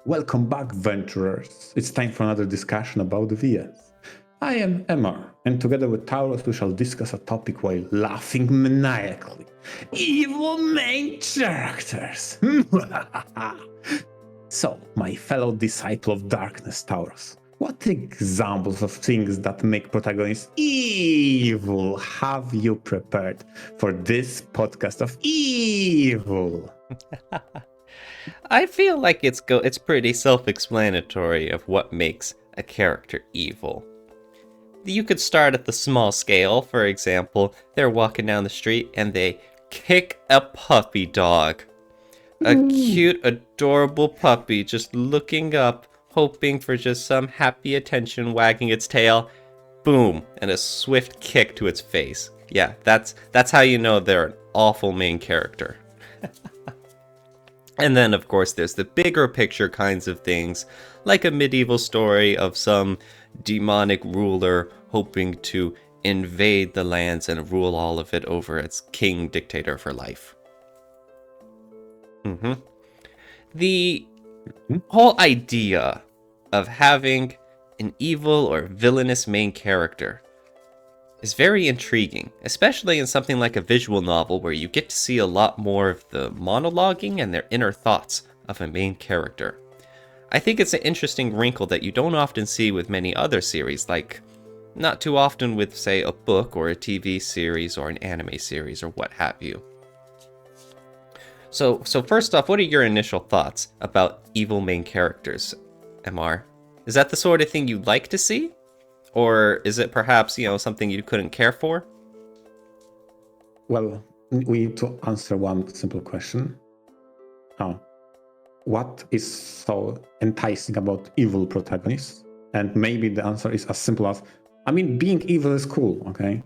Welcome back, venturers. It's time for another discussion about the VS. I am Emma, and together with Taurus we shall discuss a topic while laughing maniacally. Evil main characters! So, my fellow disciple of darkness, Taurus, what examples of things that make protagonists evil have you prepared for this podcast of evil? I feel like it's pretty self-explanatory of what makes a character evil. You could start at the small scale. For example, they're walking down the street and they kick a puppy dog. A cute, adorable puppy just looking up, hoping for just some happy attention, wagging its tail. Boom, and a swift kick to its face. Yeah, that's how you know they're an awful main character. And then, of course, there's the bigger picture kinds of things, like a medieval story of some demonic ruler hoping to invade the lands and rule all of it over its king dictator for life. The whole idea of having an evil or villainous main character is very intriguing, especially in something like a visual novel where you get to see a lot more of the monologuing and their inner thoughts of a main character. I think it's an interesting wrinkle that you don't often see with many other series, like not too often with, say, a book or a TV series or an anime series or what have you. So first off, what are your initial thoughts about evil main characters, MR? Is that the sort of thing you'd like to see? Or is it perhaps, something you couldn't care for? Well, we need to answer one simple question. What is so enticing about evil protagonists? And maybe the answer is as simple as, being evil is cool, okay?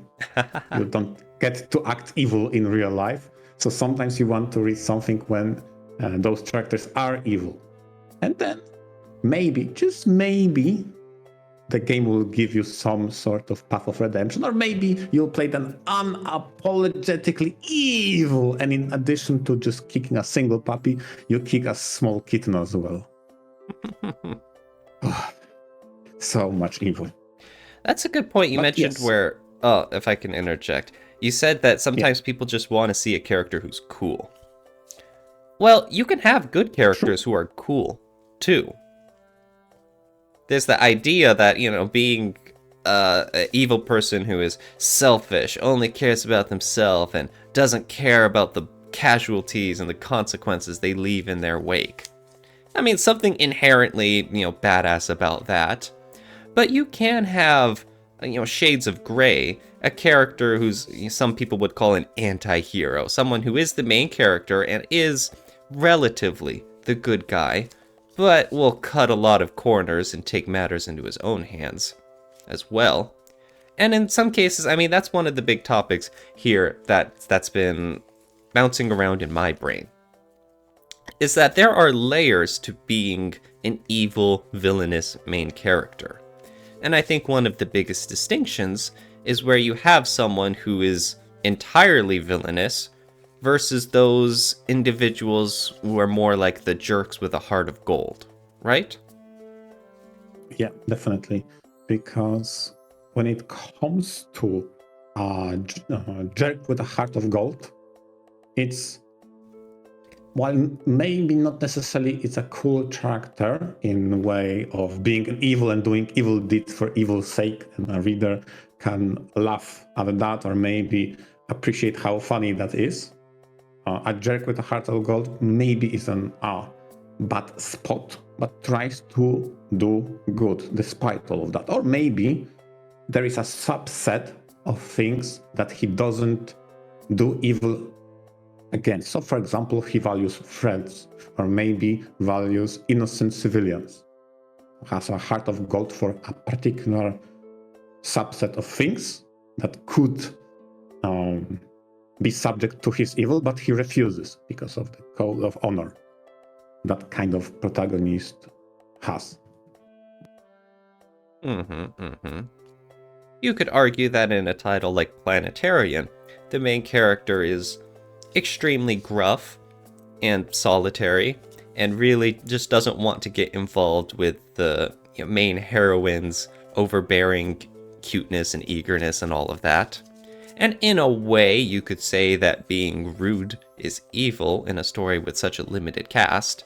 You don't get to act evil in real life. So sometimes you want to read something when those characters are evil. And then maybe, just maybe, the game will give you some sort of path of redemption, or maybe you'll play them unapologetically evil, and in addition to just kicking a single puppy, you kick a small kitten as well. So much evil. That's a good point. You mentioned where, if I can interject, you said that sometimes people just want to see a character who's cool. Well, you can have good characters who are cool, too. There's the idea that, being an evil person who is selfish, only cares about themselves, and doesn't care about the casualties and the consequences they leave in their wake. Something inherently, badass about that. But you can have, shades of gray, a character who's, some people would call an anti-hero, someone who is the main character and is relatively the good guy, but will cut a lot of corners and take matters into his own hands as well. And in some cases, that's one of the big topics here that's been bouncing around in my brain, is that there are layers to being an evil, villainous main character. And I think one of the biggest distinctions is where you have someone who is entirely villainous versus those individuals who are more like the jerks with a heart of gold, right? Yeah, definitely. Because when it comes to a jerk with a heart of gold, it's, while maybe not necessarily it's a cool character in the way of being evil and doing evil deeds for evil's sake, and a reader can laugh at that or maybe appreciate how funny that is. A jerk with a heart of gold maybe is an bad spot, but tries to do good despite all of that. Or maybe there is a subset of things that he doesn't do evil against. So, for example, he values friends, or maybe values innocent civilians. Has a heart of gold for a particular subset of things that could be subject to his evil, but he refuses because of the code of honor that kind of protagonist has. You could argue that in a title like Planetarian, the main character is extremely gruff and solitary, and really just doesn't want to get involved with the main heroine's overbearing cuteness and eagerness and all of that. And in a way, you could say that being rude is evil in a story with such a limited cast.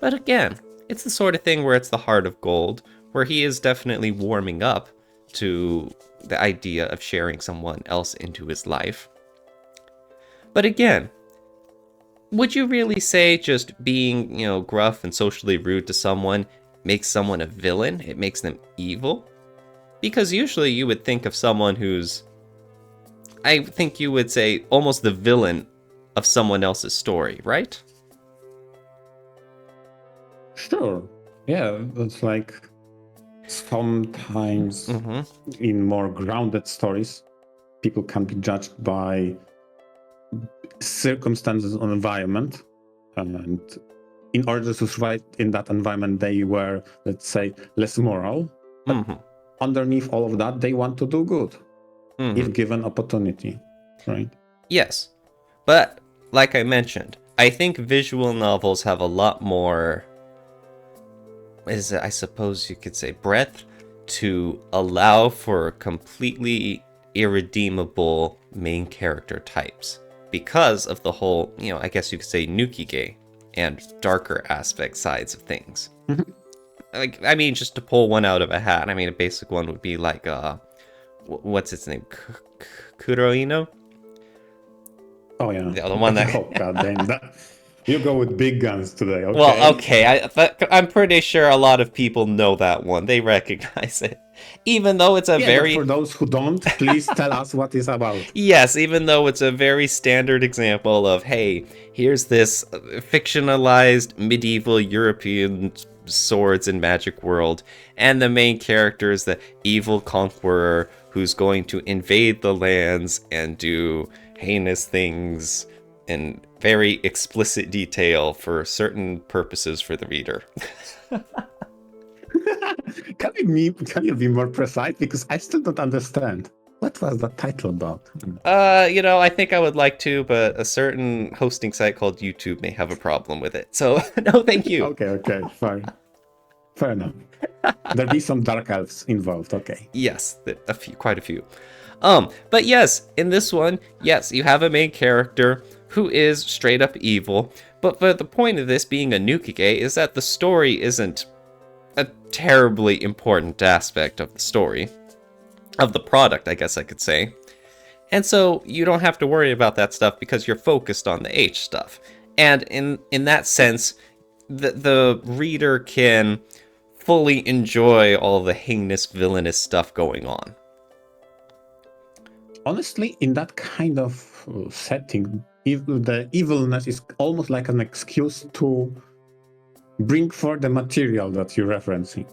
But again, it's the sort of thing where it's the heart of gold, where he is definitely warming up to the idea of sharing someone else into his life. But again, would you really say just being, gruff and socially rude to someone makes someone a villain? It makes them evil? Because usually you would think of someone who's, I think you would say, almost the villain of someone else's story, right? Sure. Yeah, that's like sometimes in more grounded stories, people can be judged by circumstances or environment. And in order to survive in that environment, they were, let's say, less moral. But underneath all of that, they want to do good if given opportunity, right? Yes. But like I mentioned, I think visual novels have a lot more, I suppose you could say, breadth to allow for completely irredeemable main character types because of the whole, I guess you could say, nukige and darker aspect sides of things. Like, I mean, just to pull one out of a hat, I mean, a basic one would be like, what's its name? Kuroino? Oh, yeah. The other one that... Oh, God damn that. You go with big guns today, okay? Well, okay, I'm pretty sure a lot of people know that one. They recognize it. Even though it's a very... But for those who don't, please tell us what it's about. Yes, even though it's a very standard example of, hey, here's this fictionalized medieval European swords and magic world, and the main character is the evil conqueror who's going to invade the lands and do heinous things in very explicit detail for certain purposes for the reader. Can you be more precise? Because I still don't understand. What was the title about? I think I would like to, but a certain hosting site called YouTube may have a problem with it. So, no, thank you. Okay, fine. Fair enough. There'll be some dark elves involved, okay. Yes, quite a few. But yes, in this one, yes, you have a main character who is straight up evil, but the point of this being a nukige is that the story isn't a terribly important aspect of the story. Of the product, I guess I could say. And so you don't have to worry about that stuff because you're focused on the H stuff. And in that sense, the reader can fully enjoy all the heinous, villainous stuff going on. Honestly, in that kind of setting, the evilness is almost like an excuse to bring forth the material that you're referencing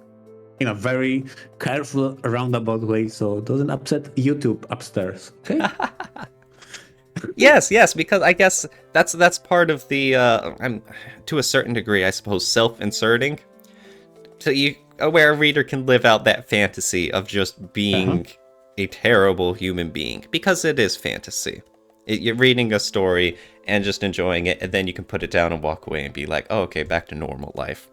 in a very careful, roundabout way, so it doesn't upset YouTube upstairs. Okay? Yes, because I guess that's part of the to a certain degree, I suppose, self-inserting. So where a reader can live out that fantasy of just being a terrible human being, because it is fantasy. You're reading a story and just enjoying it, and then you can put it down and walk away and be like, oh, okay, back to normal life.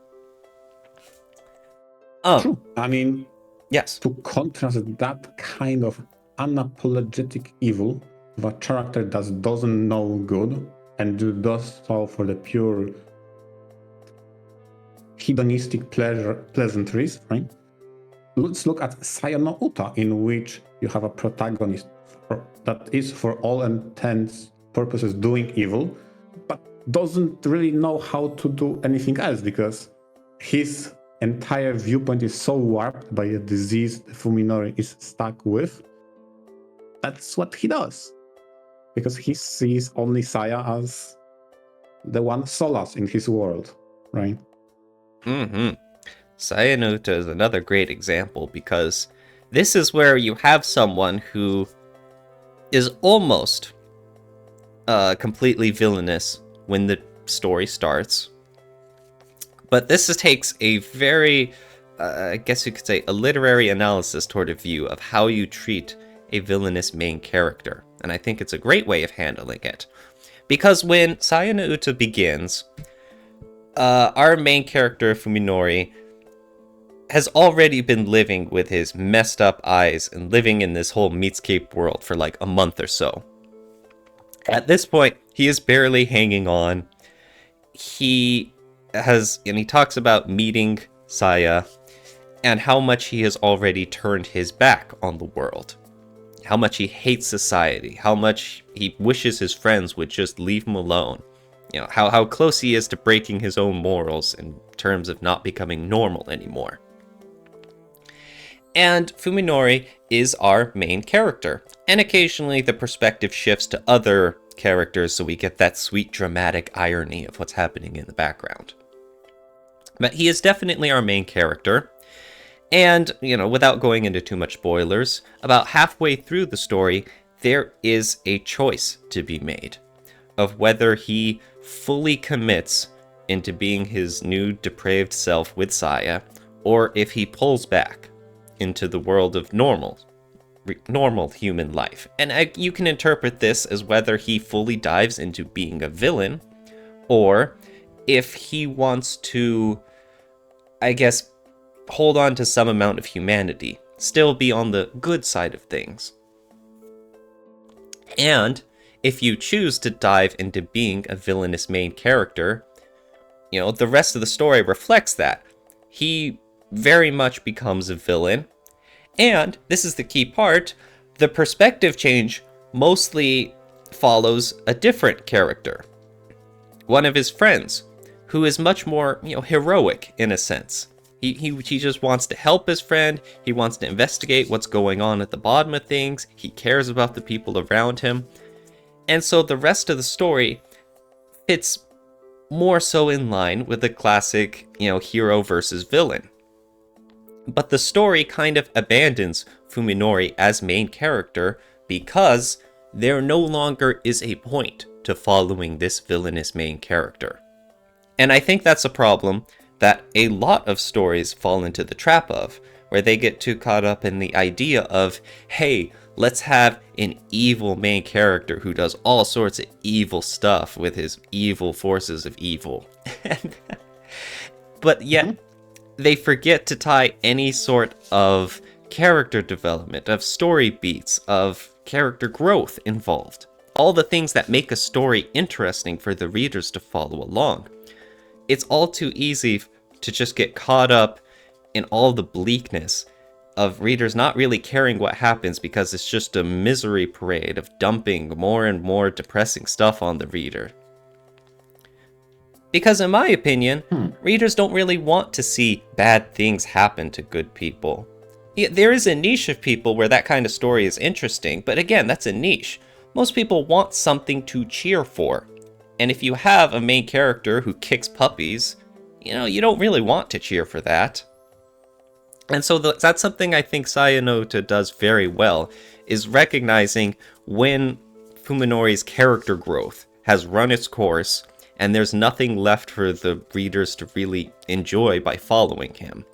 True. I mean, yes. To contrast that kind of unapologetic evil of a character that doesn't know good and does so for the pure hedonistic pleasantries, right? Let's look at Saya no Uta, in which you have a protagonist that is, for all intents purposes, doing evil, but doesn't really know how to do anything else because his entire viewpoint is so warped by a disease Fuminori is stuck with. That's what he does. Because he sees only Saya as the one solace in his world, right? Saya no Uta is another great example because this is where you have someone who is almost completely villainous when the story starts. But this takes a very, I guess you could say, a literary analysis toward a view of how you treat a villainous main character. And I think it's a great way of handling it. Because when Saya no Uta begins, our main character, Fuminori, has already been living with his messed up eyes and living in this whole Meatscape world for like a month or so. At this point, he is barely hanging on. He talks about meeting Saya and how much he has already turned his back on the world. How much he hates society, how much he wishes his friends would just leave him alone. How close he is to breaking his own morals in terms of not becoming normal anymore. And Fuminori is our main character, and occasionally the perspective shifts to other characters so we get that sweet dramatic irony of what's happening in the background. But he is definitely our main character, and, without going into too much spoilers, about halfway through the story, there is a choice to be made of whether he fully commits into being his new depraved self with Saya, or if he pulls back into the world of normal human life. And you can interpret this as whether he fully dives into being a villain, or if he wants to, I guess, hold on to some amount of humanity, still be on the good side of things. And if you choose to dive into being a villainous main character, the rest of the story reflects that. He very much becomes a villain. And, this is the key part, the perspective change mostly follows a different character. One of his friends, who is much more, heroic in a sense. He just wants to help his friend, he wants to investigate what's going on at the bottom of things, he cares about the people around him. And so the rest of the story fits more so in line with the classic, hero versus villain. But the story kind of abandons Fuminori as main character because there no longer is a point to following this villainous main character. And I think that's a problem that a lot of stories fall into the trap of, where they get too caught up in the idea of, hey, let's have an evil main character who does all sorts of evil stuff with his evil forces of evil. But yet, they forget to tie any sort of character development, of story beats, of character growth involved. All the things that make a story interesting for the readers to follow along. It's all too easy to just get caught up in all the bleakness of readers not really caring what happens because it's just a misery parade of dumping more and more depressing stuff on the reader. Because in my opinion, readers don't really want to see bad things happen to good people. Yeah, there is a niche of people where that kind of story is interesting, but again, that's a niche. Most people want something to cheer for. And if you have a main character who kicks puppies, you don't really want to cheer for that. And so that's something I think Sayonota does very well, is recognizing when Fuminori's character growth has run its course, and there's nothing left for the readers to really enjoy by following him.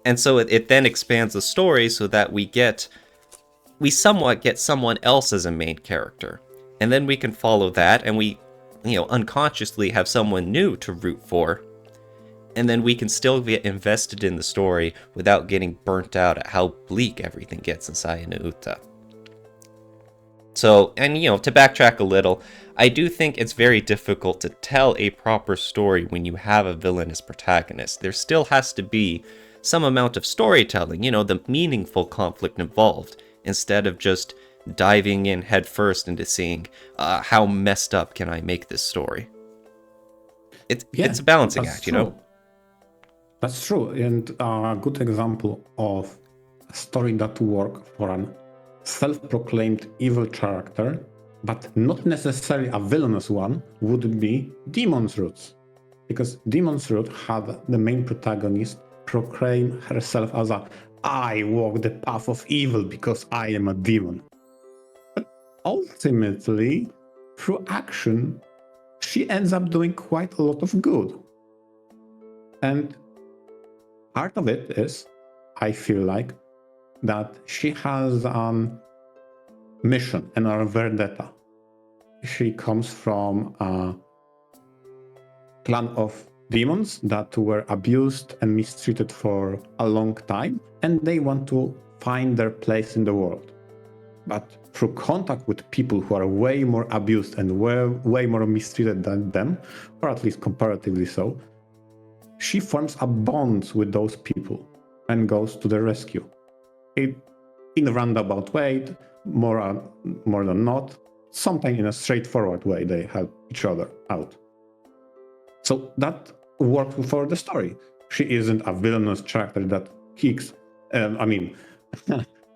And so it then expands the story so that we somewhat get someone else as a main character. And then we can follow that, and we, unconsciously have someone new to root for. And then we can still get invested in the story without getting burnt out at how bleak everything gets in Sayonota. So, and to backtrack a little, I do think it's very difficult to tell a proper story when you have a villainous protagonist. There still has to be some amount of storytelling, the meaningful conflict involved, instead of just diving in headfirst into seeing how messed up can I make this story. It's a balancing act, true. That's true, and a good example of a story that works for an self-proclaimed evil character, but not necessarily a villainous one, would be Demon's Roots. Because Demon's Root had the main protagonist proclaim herself as I walk the path of evil because I am a demon. But ultimately, through action, she ends up doing quite a lot of good. And part of it is, I feel like, that she has a mission and a vendetta. She comes from a clan of demons that were abused and mistreated for a long time, and they want to find their place in the world. But through contact with people who are way more abused and way more mistreated than them, or at least comparatively so, she forms a bond with those people and goes to their rescue. In a roundabout way, more than not, sometimes in a straightforward way, they help each other out. So that worked for the story. She isn't a villainous character that kicks,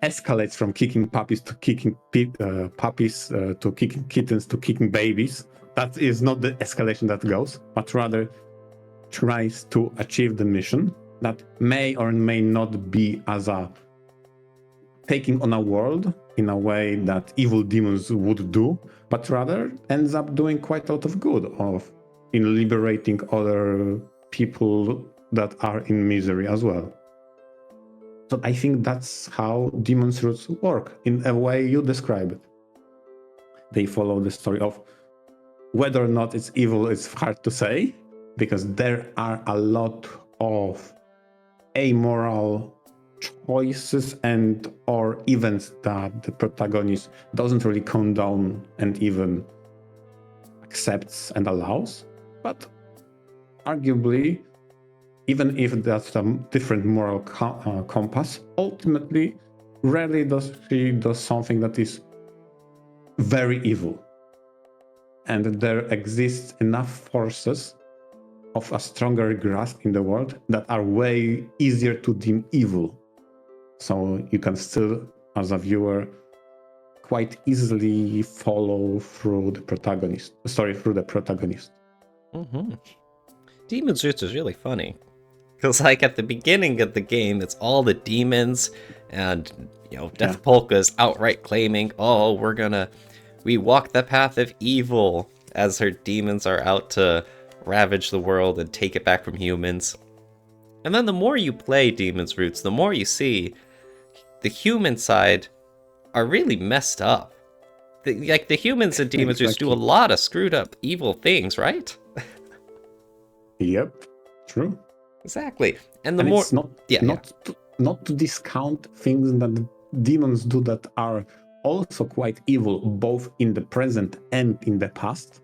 escalates from kicking puppies to kicking to kicking kittens to kicking babies. That is not the escalation that goes, but rather tries to achieve the mission that may or may not be as a taking on a world in a way that evil demons would do, but rather ends up doing quite a lot of good in liberating other people that are in misery as well. So I think that's how Demon's Roots work, in a way you describe it. They follow the story of whether or not it's evil is hard to say, because there are a lot of amoral choices and or events that the protagonist doesn't really condone and even accepts and allows. But arguably, even if that's a different moral compass, ultimately, rarely does she do something that is very evil. And there exists enough forces of a stronger grasp in the world that are way easier to deem evil. So you can still, as a viewer, quite easily follow through the protagonist. Mm-hmm. Demon's Roots is really funny. Because, like, at the beginning of the game, it's all the demons, and, Death Polka is outright claiming, we walk the path of evil, as her demons are out to ravage the world and take it back from humans. And then the more you play Demon's Roots, the more you see the human side are really messed up. The humans in Demon's Roots do a lot of screwed up evil things, right? Yep, true. Exactly. And more... It's not to discount things that the demons do that are also quite evil, both in the present and in the past,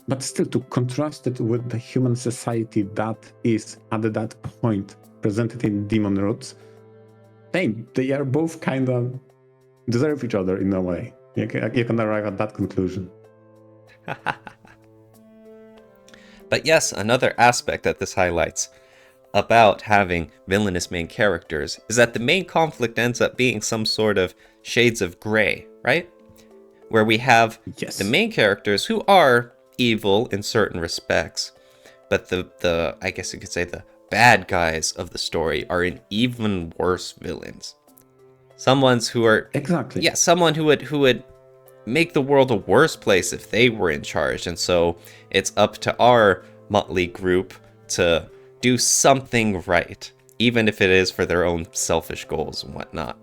but still to contrast it with the human society that is at that point presented in Demon Roots. They are both kind of deserve each other in a way. You can arrive at that conclusion. But yes, another aspect that this highlights about having villainous main characters is that the main conflict ends up being some sort of shades of gray, right? Where we have the main characters who are evil in certain respects, but the I guess you could say the bad guys of the story are in even worse villains. Someone who would make the world a worse place if they were in charge, and so it's up to our motley group to do something right, even if it is for their own selfish goals and whatnot.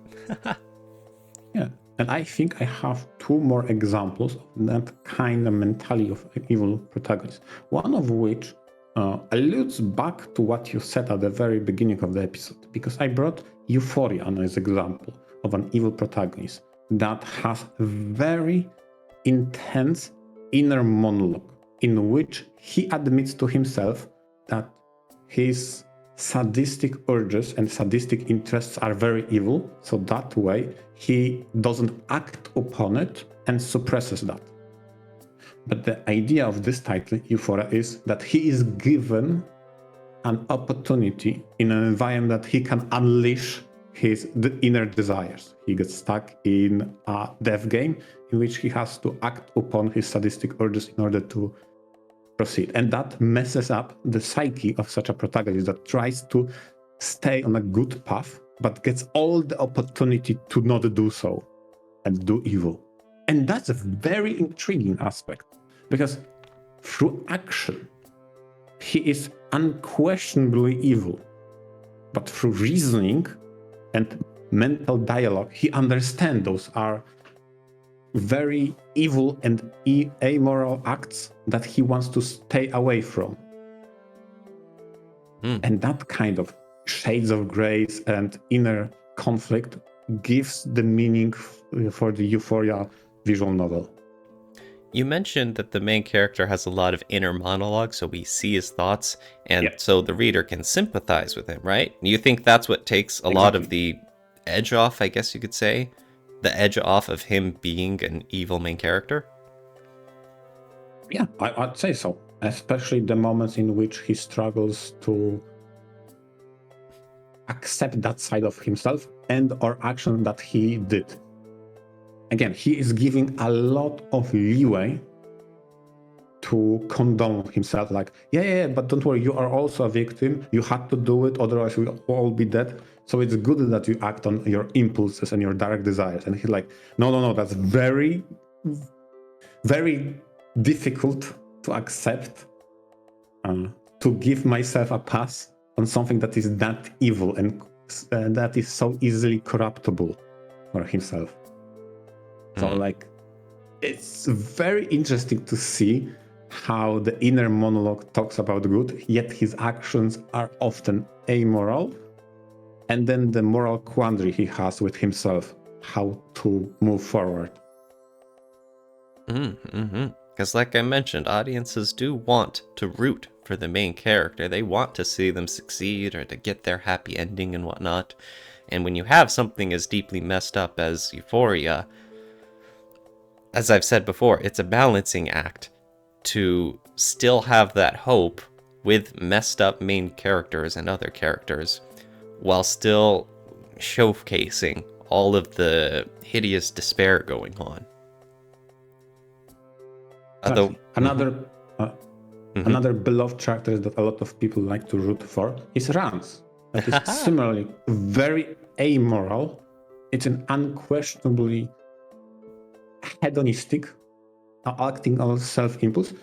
Yeah, and I think I have two more examples of that kind of mentality of evil protagonists. One of which alludes back to what you said at the very beginning of the episode, because I brought Euphoria as an example of an evil protagonist that has very intense inner monologue in which he admits to himself that his sadistic urges and sadistic interests are very evil, so that way he doesn't act upon it and suppresses that. But the idea of this title, Euphoria, is that he is given an opportunity in an environment that he can unleash his inner desires. He gets stuck in a death game in which he has to act upon his sadistic urges in order to proceed. And that messes up the psyche of such a protagonist that tries to stay on a good path, but gets all the opportunity to not do so and do evil. And that's a very intriguing aspect, because through action, he is unquestionably evil. But through reasoning and mental dialogue, he understands those are very evil and amoral acts that he wants to stay away from. And that kind of shades of grays and inner conflict gives the meaning for the Euphoria visual novel. You mentioned that the main character has a lot of inner monologue, so we see his thoughts, and so the reader can sympathize with him, right? You think that's what takes a lot of the edge off, I guess you could say? The edge off of him being an evil main character? Yeah, I'd say so. Especially the moments in which he struggles to accept that side of himself and or action that he did. Again, he is giving a lot of leeway to condone himself, like, yeah, but don't worry, you are also a victim. You had to do it, otherwise we'll all be dead. So it's good that you act on your impulses and your direct desires. And he's like, no, that's very, very difficult to accept, to give myself a pass on something that is that evil and that is so easily corruptible for himself. So like, it's very interesting to see how the inner monologue talks about good, yet his actions are often amoral. And then the moral quandary he has with himself, how to move forward. Because like I mentioned, audiences do want to root for the main character. They want to see them succeed or to get their happy ending and whatnot. And when you have something as deeply messed up as Euphoria, as I've said before, it's a balancing act to still have that hope with messed up main characters and other characters, while still showcasing all of the hideous despair going on. Although another beloved character that a lot of people like to root for is Rance. That is similarly very amoral. It's an unquestionably hedonistic, acting on self-impulse.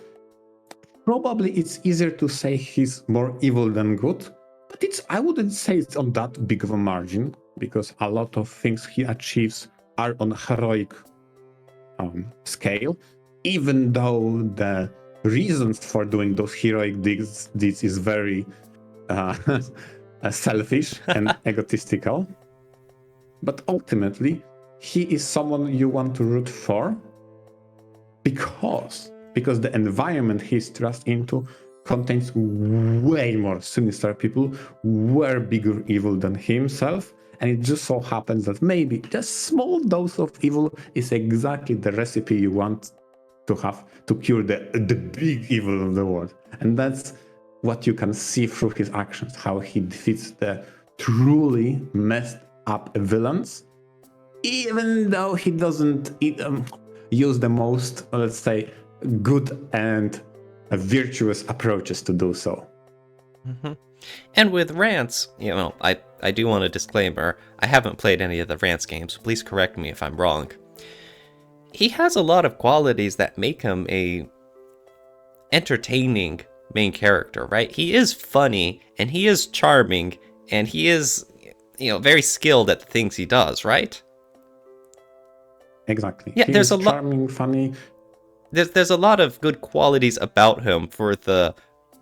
Probably it's easier to say he's more evil than good, but I wouldn't say it's on that big of a margin, because a lot of things he achieves are on heroic scale, even though the reasons for doing those heroic deeds is very selfish and egotistical. But ultimately, he is someone you want to root for because the environment he's thrust into contains way more sinister people, way bigger evil than himself, and it just so happens that maybe just small dose of evil is exactly the recipe you want to have to cure the big evil of the world. And that's what you can see through his actions, how he defeats the truly messed up villains, even though he doesn't use the most, let's say, good and virtuous approaches to do so. And with Rance, I do want a disclaimer. I haven't played any of the Rance games. Please correct me if I'm wrong. He has a lot of qualities that make him a entertaining main character, right? He is funny, and he is charming, and he is, very skilled at the things he does, right? Exactly. Yeah, there's a lot charming, funny. There's a lot of good qualities about him for the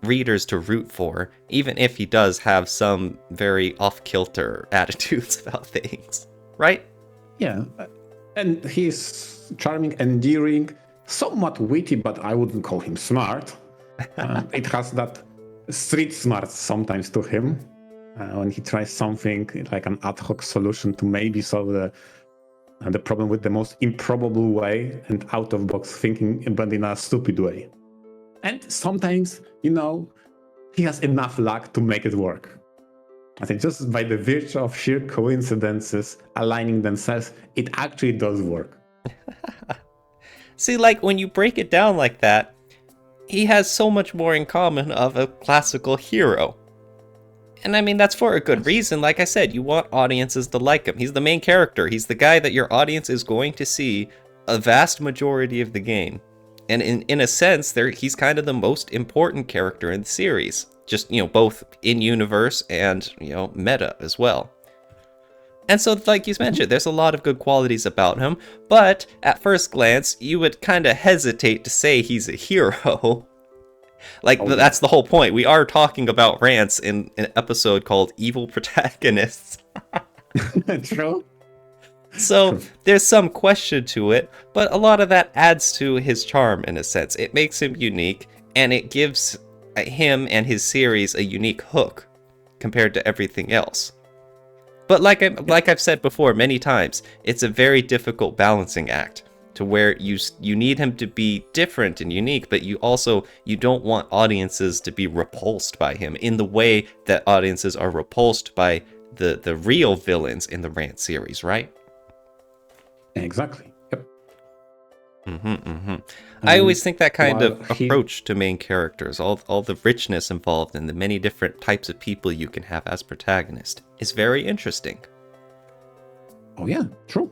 readers to root for, even if he does have some very off-kilter attitudes about things, right? Yeah, and he's charming, endearing, somewhat witty, but I wouldn't call him smart. It has that street smart sometimes to him when he tries something like an ad hoc solution to maybe solve the problem with the most improbable way and out-of-box thinking, but in a stupid way. And sometimes, he has enough luck to make it work. I think just by the virtue of sheer coincidences aligning themselves, it actually does work. See, like, when you break it down like that, he has so much more in common of a classical hero. And I mean, that's for a good reason. Like I said, you want audiences to like him. He's the main character. He's the guy that your audience is going to see a vast majority of the game. And in a sense, he's kind of the most important character in the series. Just, both in-universe and, meta as well. And so, like you mentioned, there's a lot of good qualities about him. But at first glance, you would kind of hesitate to say he's a hero. Like, that's the whole point. We are talking about rants in an episode called Evil Protagonists. True. So there's some question to it, but a lot of that adds to his charm in a sense. It makes him unique, and it gives him and his series a unique hook compared to everything else. But like I've said before many times, it's a very difficult balancing act to where you need him to be different and unique, but you don't want audiences to be repulsed by him in the way that audiences are repulsed by the real villains in the Rant series, right? Exactly. Yep. I always think that kind of approach to main characters, all the richness involved and the many different types of people you can have as protagonist, is very interesting. Oh yeah, true.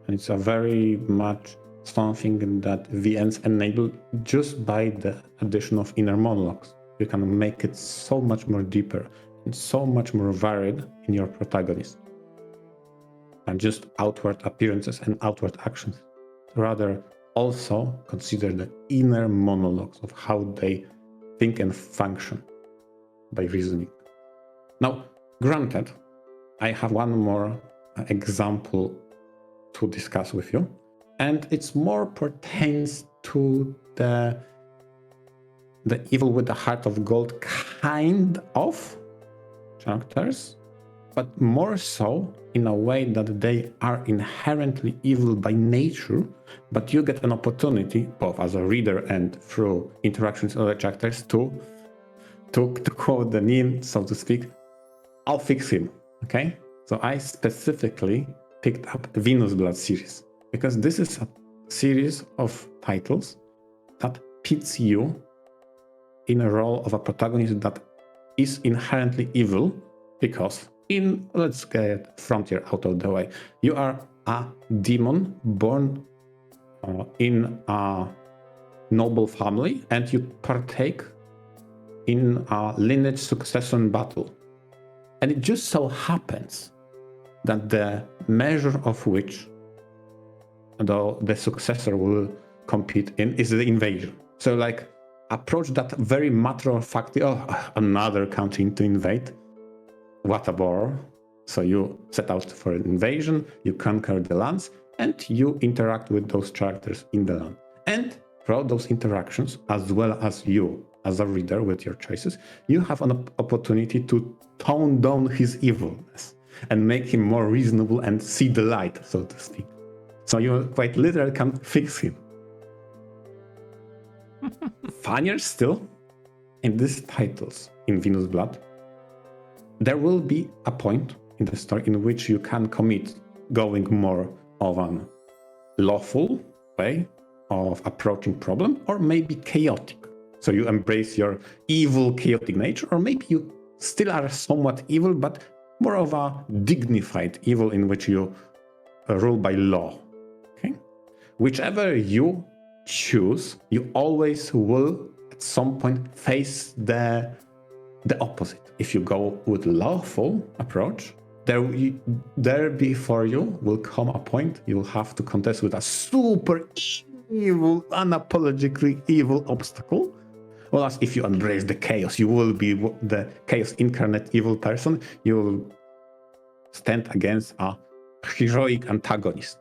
And it's a very much something that VNs enable just by the addition of inner monologues. You can make it so much more deeper and so much more varied in your protagonist than just outward appearances and outward actions. Rather, also consider the inner monologues of how they think and function by reasoning. Now, granted, I have one more example to discuss with you, and it's more pertains to the evil with the heart of gold kind of characters, but more so in a way that they are inherently evil by nature, but you get an opportunity, both as a reader and through interactions with other characters, to quote the meme, so to speak, I'll fix him, okay? So I specifically picked up Venus Blood series, because this is a series of titles that pits you in a role of a protagonist that is inherently evil, because let's get VNture out of the way. You are a demon born in a noble family, and you partake in a lineage succession battle. And it just so happens that the measure of which the successor will compete in is the invasion. So like approach that very matter of fact, another country to invade. What a bore. So you set out for an invasion, you conquer the lands, and you interact with those characters in the land. And throughout those interactions, as well as you as a reader with your choices, you have an opportunity to tone down his evilness and make him more reasonable and see the light, so to speak. So you quite literally can fix him. Funnier still, in these titles, in Venus Blood, there will be a point in the story in which you can commit going more of an lawful way of approaching problem, or maybe chaotic. So you embrace your evil, chaotic nature, or maybe you still are somewhat evil, but more of a dignified evil in which you rule by law. Okay? Whichever you choose, you always will at some point face the opposite. If you go with lawful approach, there before you will come a point you will have to contest with a super evil, unapologetically evil obstacle. Whereas if you embrace the chaos, you will be the chaos incarnate evil person. You will stand against a heroic antagonist.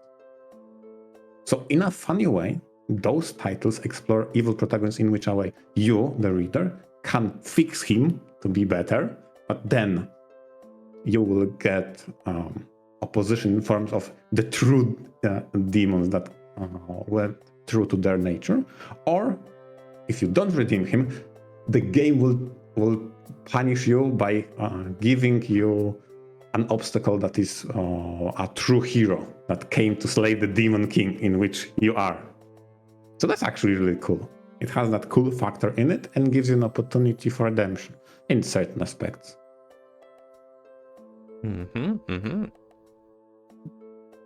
So in a funny way, those titles explore evil protagonists in which a way you, the reader, can fix him to be better, but then you will get opposition in forms of the true demons that were true to their nature. Or if you don't redeem him, the game will punish you by giving you an obstacle that is a true hero that came to slay the demon king in which you are. So that's actually really cool. It has that cool factor in it and gives you an opportunity for redemption in certain aspects.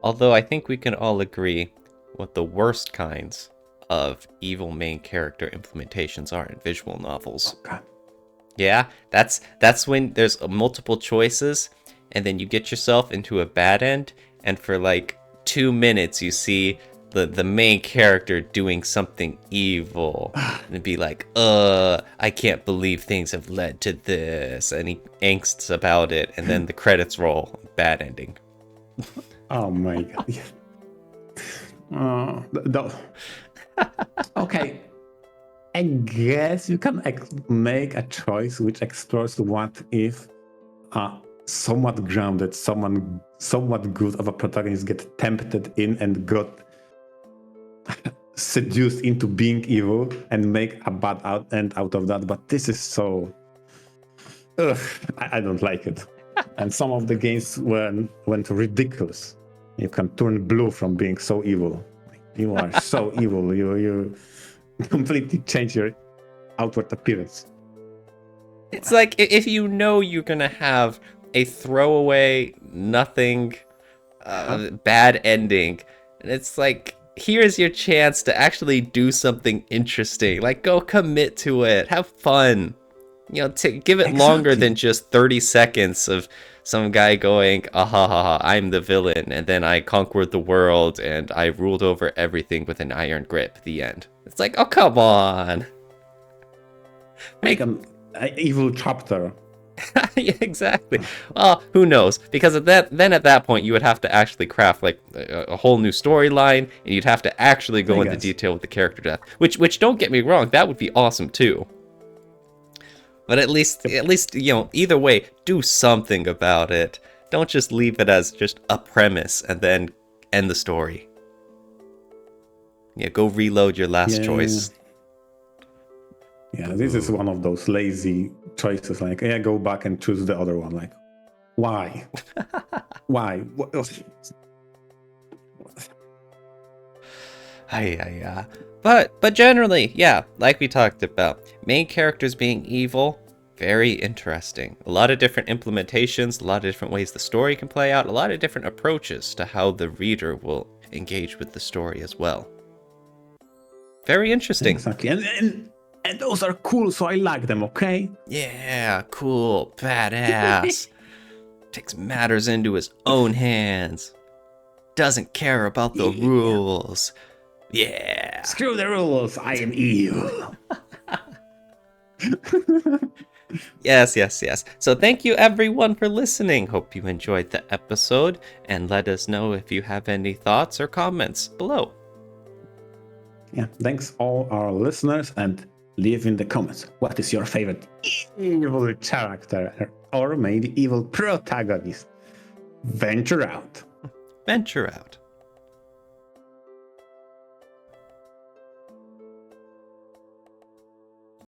Although I think we can all agree what the worst kinds of evil main character implementations are in visual novels. Oh, God. Yeah, that's when there's multiple choices, and then you get yourself into a bad end, and for like 2 minutes you see the main character doing something evil and be like, I can't believe things have led to this, and he angsts about it, and then the credits roll. Bad ending. Oh my god. Okay. I guess you can make a choice which explores what if somewhat grounded, someone somewhat good of a protagonist get tempted in and got seduced into being evil and make a bad end out of that. But this is so... I don't like it. And some of the games went ridiculous. You can turn blue from being so evil. You are so evil. You completely change your outward appearance. It's like if you know you're gonna have a throwaway, nothing, bad ending, and it's like, here's your chance to actually do something interesting. Like, go commit to it, have fun. You know, give it longer than just 30 seconds of some guy going, ah ha ha ha, I'm the villain, and then I conquered the world and I ruled over everything with an iron grip. The end. It's like, oh, come on. Make an evil chapter. Yeah, exactly. Well, who knows? Because at that point, you would have to actually craft like a whole new storyline, and you'd have to actually go into detail with the character death. Which don't get me wrong, that would be awesome too. But at least you know, either way, do something about it. Don't just leave it as just a premise and then end the story. Yeah, go reload your last choice. Yeah, this is one of those lazy choices. Like, yeah, go back and choose the other one. Like, why? Why? But generally, yeah, like we talked about, main characters being evil, very interesting. A lot of different implementations, a lot of different ways the story can play out, a lot of different approaches to how the reader will engage with the story as well. Very interesting. Exactly. And those are cool, so I like them, okay? Yeah, cool, badass. Takes matters into his own hands. Doesn't care about the rules. Yeah. Screw the rules, I am evil. Yes. So thank you everyone for listening. Hope you enjoyed the episode, and let us know if you have any thoughts or comments below. Yeah, thanks all our listeners, and leave in the comments what is your favorite evil character or maybe evil protagonist. VNture out. VNture out.